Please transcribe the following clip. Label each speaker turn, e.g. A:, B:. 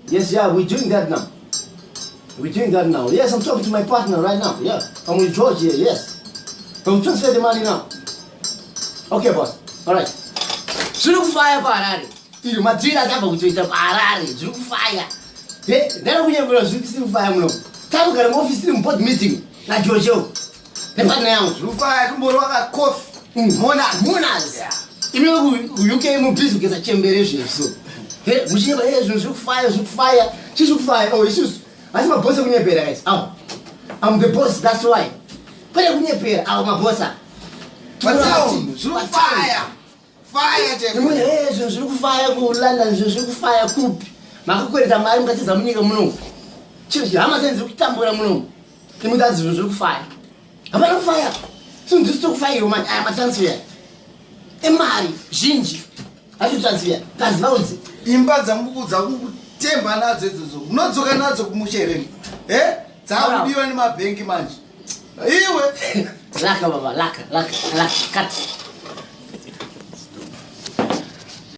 A: Yes, yeah, we're doing that now. We're doing that now. Yes, I'm talking to my partner right now. Yeah, I'm with George here. Yes, I'm transfer the money now. Okay, boss. All right. Zvirikufaya Muharare. You Madrid ava kutoita Muharare. Zvirikufaya. Hey, then we have Zvirikufaya muno. Tabu kana office in board meeting. Na George. Ne partner yangu.
B: Zvirikufaya kumboro wakakofi.
A: Monas. Imi UK mu busy kugeza chemberesho so. Hey, muchiba Zvirikufaya. Zvirikufaya. Oh, issues. As my boss kunyepera guys. I'm the boss, that's why. But kunyepera, my boss.
B: Zvirikufaya. Fire je.
A: Zvirikufaya ku London, Zvirikufaya kupi. Makakweleta mari mukatiza munyika muno. Chiro hama senze kutambura muno. Imudazi Zvirikufaya. Hapana kufaya. Sindisitokufaya yo man, I am transfer. Emari zhinji. Acho transfer. Kazi vaudzi.
B: Imba dzambukudza kutemba nadzo idzodzo. Unodzoka nadzo kumushere. Dzakudiwa nemabhenki manje. Iwe.
A: Laka baba, laka. Cut.